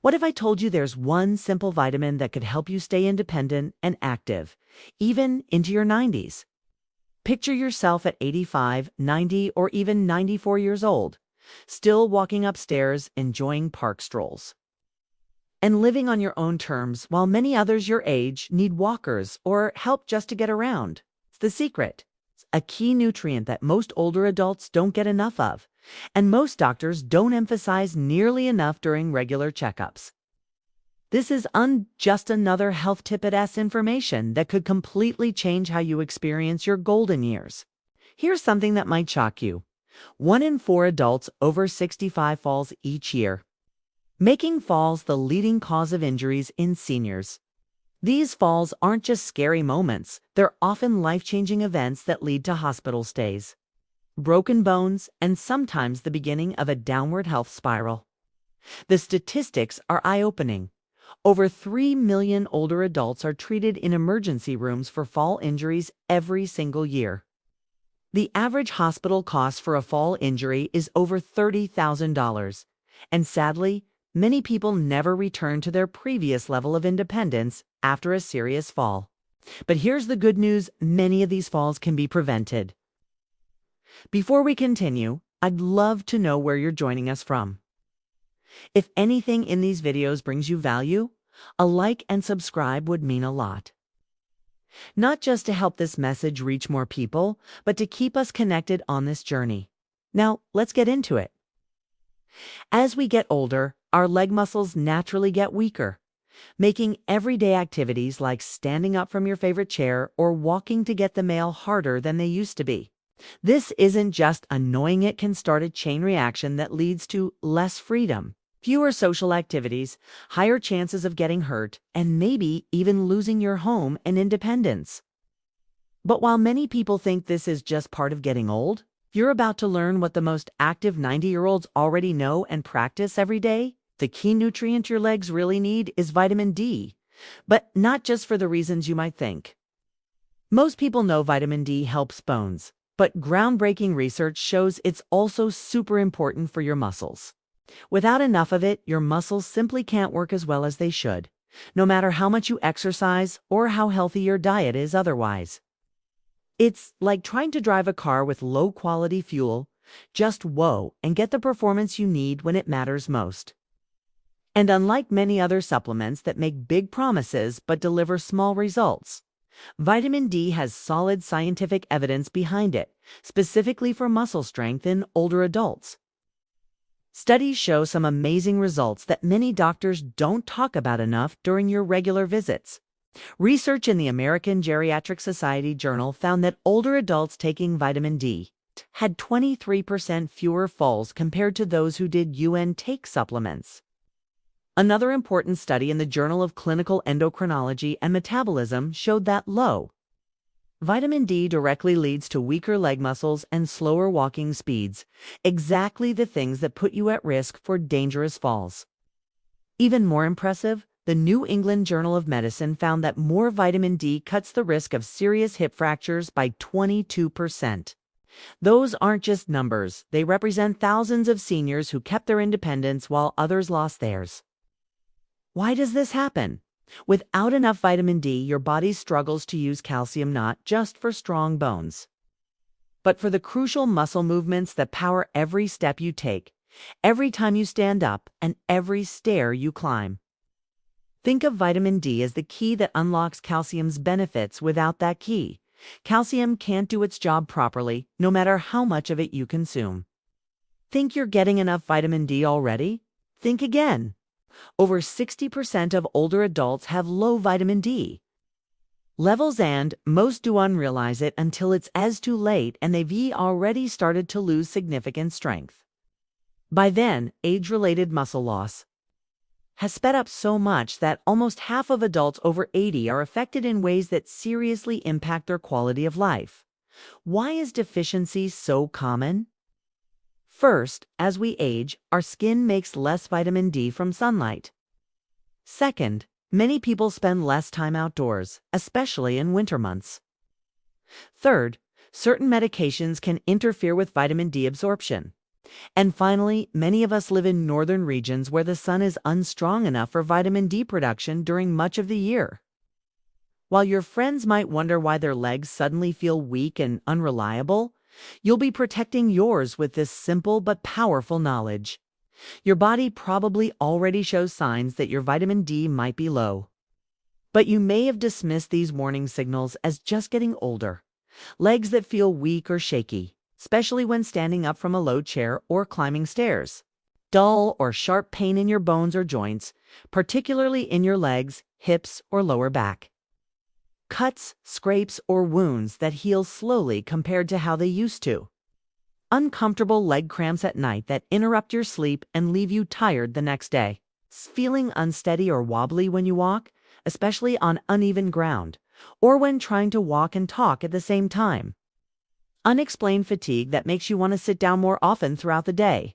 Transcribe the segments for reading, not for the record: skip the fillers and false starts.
What if I told you there's one simple vitamin that could help you stay independent and active, even into your 90s? Picture yourself at 85, 90, or even 94 years old, still walking upstairs, enjoying park strolls, and living on your own terms while many others your age need walkers or help just to get around. It's the secret. It's a key nutrient that most older adults don't get enough of, and most doctors don't emphasize nearly enough during regular checkups. This is just another health tip-ass information that could completely change how you experience your golden years. Here's something that might shock you. 1 in 4 adults over 65 falls each year, making falls the leading cause of injuries in seniors. These falls aren't just scary moments, they're often life-changing events that lead to hospital stays, broken bones, and sometimes the beginning of a downward health spiral. The statistics are eye-opening. Over 3 million older adults are treated in emergency rooms for fall injuries every single year. The average hospital cost for a fall injury is over $30,000, and sadly, many people never return to their previous level of independence after a serious fall. But here's the good news: many of these falls can be prevented. Before we continue, I'd love to know where you're joining us from. If anything in these videos brings you value, a like and subscribe would mean a lot. Not just to help this message reach more people, but to keep us connected on this journey. Now, let's get into it. As we get older, our leg muscles naturally get weaker, making everyday activities like standing up from your favorite chair or walking to get the mail harder than they used to be. This isn't just annoying, it can start a chain reaction that leads to less freedom, fewer social activities, higher chances of getting hurt, and maybe even losing your home and independence. But while many people think this is just part of getting old, you're about to learn what the most active 90-year-olds already know and practice every day. The key nutrient your legs really need is vitamin D, but not just for the reasons you might think. Most people know vitamin D helps bones, but groundbreaking research shows it's also super important for your muscles. Without enough of it, your muscles simply can't work as well as they should, no matter how much you exercise or how healthy your diet is otherwise. It's like trying to drive a car with low-quality fuel. Just whoa and get the performance you need when it matters most. And unlike many other supplements that make big promises but deliver small results, vitamin D has solid scientific evidence behind it, specifically for muscle strength in older adults. Studies show some amazing results that many doctors don't talk about enough during your regular visits. Research in the American Geriatric Society journal found that older adults taking vitamin D had 23% fewer falls compared to those who did take supplements. Another important study in the Journal of Clinical Endocrinology and Metabolism showed that low vitamin D directly leads to weaker leg muscles and slower walking speeds, exactly the things that put you at risk for dangerous falls. Even more impressive, the New England Journal of Medicine found that more vitamin D cuts the risk of serious hip fractures by 22%. Those aren't just numbers, they represent thousands of seniors who kept their independence while others lost theirs. Why does this happen? Without enough vitamin D, your body struggles to use calcium not just for strong bones, but for the crucial muscle movements that power every step you take, every time you stand up, and every stair you climb. Think of vitamin D as the key that unlocks calcium's benefits. Without that key, calcium can't do its job properly, no matter how much of it you consume. Think you're getting enough vitamin D already? Think again. Over 60% of older adults have low vitamin D levels, and most don't realize it until it's too late and they've already started to lose significant strength. By then, age-related muscle loss has sped up so much that almost half of adults over 80 are affected in ways that seriously impact their quality of life. Why is deficiency so common? First, as we age, our skin makes less vitamin D from sunlight. Second, many people spend less time outdoors, especially in winter months. Third, certain medications can interfere with vitamin D absorption. And finally, many of us live in northern regions where the sun is unstrong enough for vitamin D production during much of the year. While your friends might wonder why their legs suddenly feel weak and unreliable, you'll be protecting yours with this simple but powerful knowledge. Your body probably already shows signs that your vitamin D might be low. But you may have dismissed these warning signals as just getting older. Legs that feel weak or shaky, especially when standing up from a low chair or climbing stairs. Dull or sharp pain in your bones or joints, particularly in your legs, hips, or lower back. Cuts, scrapes, or wounds that heal slowly compared to how they used to. Uncomfortable leg cramps at night that interrupt your sleep and leave you tired the next day. Feeling unsteady or wobbly when you walk, especially on uneven ground, or when trying to walk and talk at the same time. Unexplained fatigue that makes you want to sit down more often throughout the day.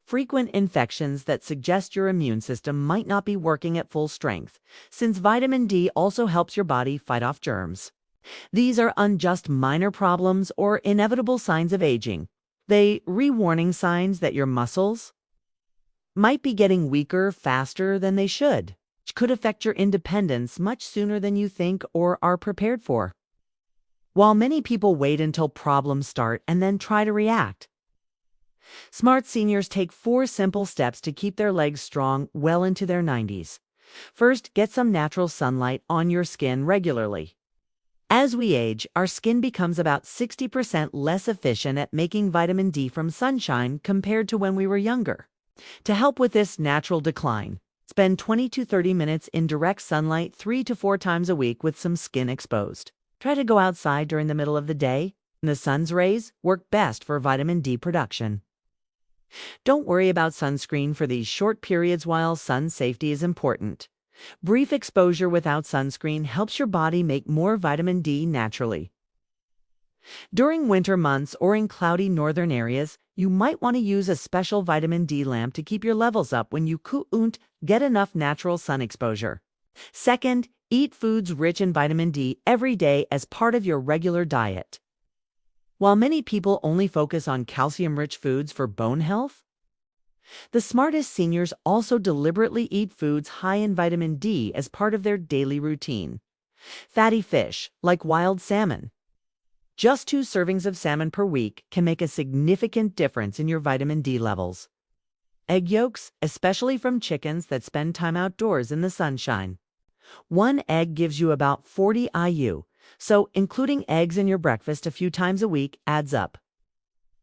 Frequent infections that suggest your immune system might not be working at full strength, since vitamin D also helps your body fight off germs. These are just minor problems or inevitable signs of aging. They warning signs that your muscles might be getting weaker faster than they should, which could affect your independence much sooner than you think or are prepared for. While many people wait until problems start and then try to react, smart seniors take 4 simple steps to keep their legs strong well into their 90s. First, get some natural sunlight on your skin regularly. As we age, our skin becomes about 60% less efficient at making vitamin D from sunshine compared to when we were younger. To help with this natural decline, spend 20 to 30 minutes in direct sunlight 3 to 4 times a week with some skin exposed. Try to go outside during the middle of the day. The sun's rays work best for vitamin D production. Don't worry about sunscreen for these short periods while sun safety is important. Brief exposure without sunscreen helps your body make more vitamin D naturally. During winter months or in cloudy northern areas, you might want to use a special vitamin D lamp to keep your levels up when you couldn't get enough natural sun exposure. Second, eat foods rich in vitamin D every day as part of your regular diet. While many people only focus on calcium-rich foods for bone health, the smartest seniors also deliberately eat foods high in vitamin D as part of their daily routine. Fatty fish, like wild salmon. Just 2 servings of salmon per week can make a significant difference in your vitamin D levels. Egg yolks, especially from chickens that spend time outdoors in the sunshine. 1 egg gives you about 40 IU, so including eggs in your breakfast a few times a week adds up.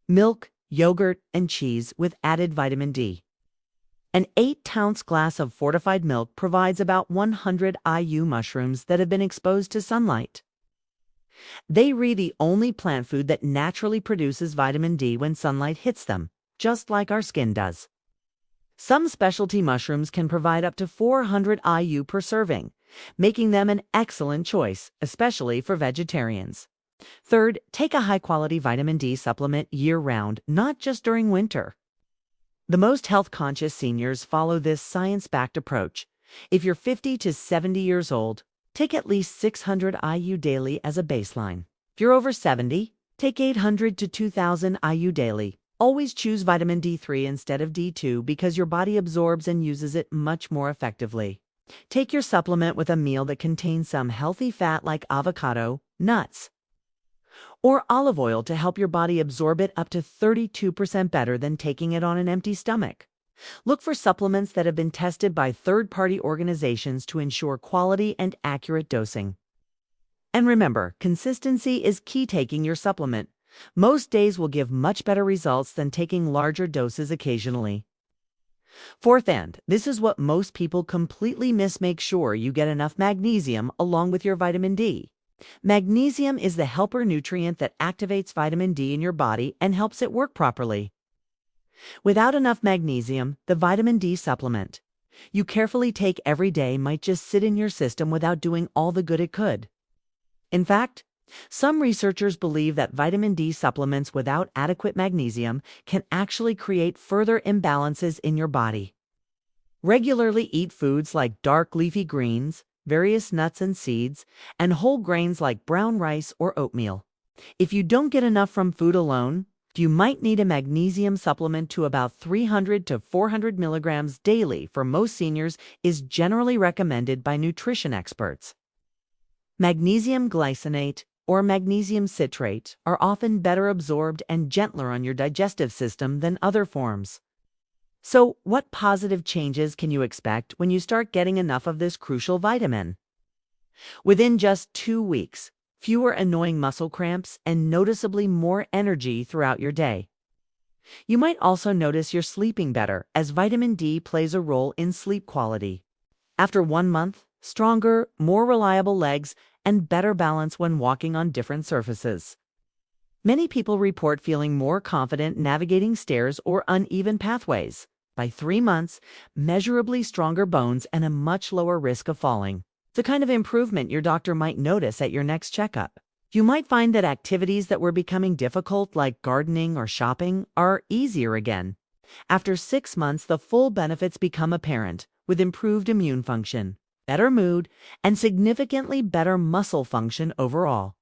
Milk, yogurt, and cheese with added vitamin D. An 8-ounce glass of fortified milk provides about 100 IU mushrooms that have been exposed to sunlight. They are the only plant food that naturally produces vitamin D when sunlight hits them, just like our skin does. Some specialty mushrooms can provide up to 400 IU per serving, making them an excellent choice, especially for vegetarians. Third, take a high-quality vitamin D supplement year-round, not just during winter. The most health-conscious seniors follow this science-backed approach. If you're 50 to 70 years old, take at least 600 IU daily as a baseline. If you're over 70, take 800 to 2000 IU daily. Always choose vitamin D3 instead of D2 because your body absorbs and uses it much more effectively. Take your supplement with a meal that contains some healthy fat like avocado, nuts, or olive oil to help your body absorb it up to 32% better than taking it on an empty stomach. Look for supplements that have been tested by third-party organizations to ensure quality and accurate dosing. And remember, consistency is key taking your supplement. Most days will give much better results than taking larger doses occasionally. Fourth, and this is what most people completely miss, make sure you get enough magnesium along with your vitamin D. Magnesium is the helper nutrient that activates vitamin D in your body and helps it work properly. Without enough magnesium, the vitamin D supplement you carefully take every day might just sit in your system without doing all the good it could. In fact, some researchers believe that vitamin D supplements without adequate magnesium can actually create further imbalances in your body. Regularly eat foods like dark leafy greens, various nuts and seeds, and whole grains like brown rice or oatmeal. If you don't get enough from food alone, You might need a magnesium supplement to about 300 to 400 milligrams daily for most seniors is generally recommended by nutrition experts. Magnesium glycinate or magnesium citrate are often better absorbed and gentler on your digestive system than other forms. So, what positive changes can you expect when you start getting enough of this crucial vitamin? Within just 2 weeks, fewer annoying muscle cramps and noticeably more energy throughout your day. You might also notice you're sleeping better, as vitamin D plays a role in sleep quality. After 1 month, stronger, more reliable legs and better balance when walking on different surfaces. Many people report feeling more confident navigating stairs or uneven pathways. By 3 months, measurably stronger bones and a much lower risk of falling. The kind of improvement your doctor might notice at your next checkup. You might find that activities that were becoming difficult, like gardening or shopping, are easier again. After 6 months, the full benefits become apparent, with improved immune function, better mood, and significantly better muscle function overall.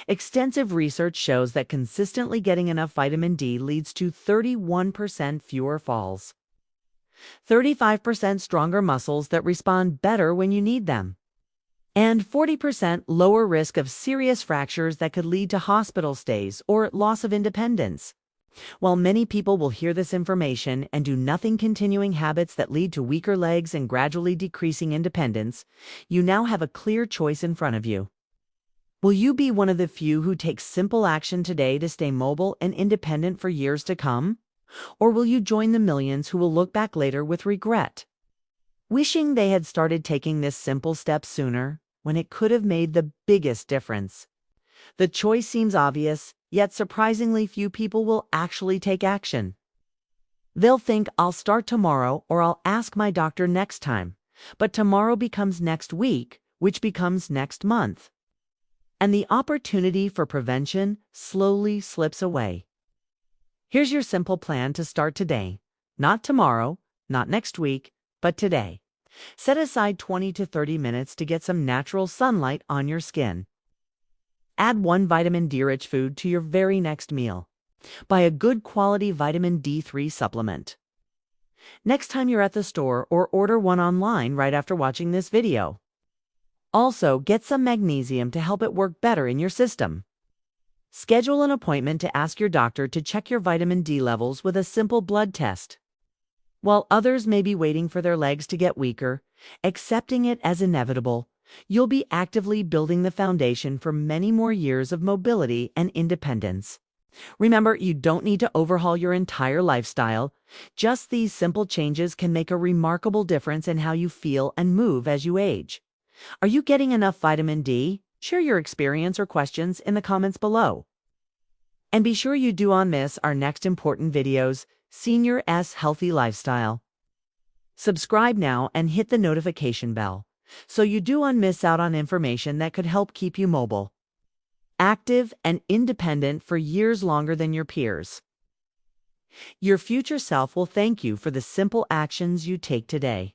Extensive research shows that consistently getting enough vitamin D leads to 31% fewer falls, 35% stronger muscles that respond better when you need them, and 40% lower risk of serious fractures that could lead to hospital stays or loss of independence. While many people will hear this information and do nothing, continuing habits that lead to weaker legs and gradually decreasing independence, you now have a clear choice in front of you. Will you be one of the few who takes simple action today to stay mobile and independent for years to come? Or will you join the millions who will look back later with regret, wishing they had started taking this simple step sooner, when it could have made the biggest difference? The choice seems obvious, yet surprisingly few people will actually take action. They'll think, I'll start tomorrow, or I'll ask my doctor next time. But tomorrow becomes next week, which becomes next month. And the opportunity for prevention slowly slips away. Here's your simple plan to start today. Not tomorrow, not next week, but today. Set aside 20 to 30 minutes to get some natural sunlight on your skin. Add 1 vitamin D-rich food to your very next meal. Buy a good quality vitamin D3 supplement. Next time you're at the store, or order one online right after watching this video. Also, get some magnesium to help it work better in your system. Schedule an appointment to ask your doctor to check your vitamin D levels with a simple blood test. While others may be waiting for their legs to get weaker, accepting it as inevitable, you'll be actively building the foundation for many more years of mobility and independence. Remember, you don't need to overhaul your entire lifestyle. Just these simple changes can make a remarkable difference in how you feel and move as you age. Are you getting enough vitamin D? Share your experience or questions in the comments below. And be sure you don't miss our next important videos, Senior S Healthy Lifestyle. Subscribe now and hit the notification bell, so you don't miss out on information that could help keep you mobile, active, and independent for years longer than your peers. Your future self will thank you for the simple actions you take today.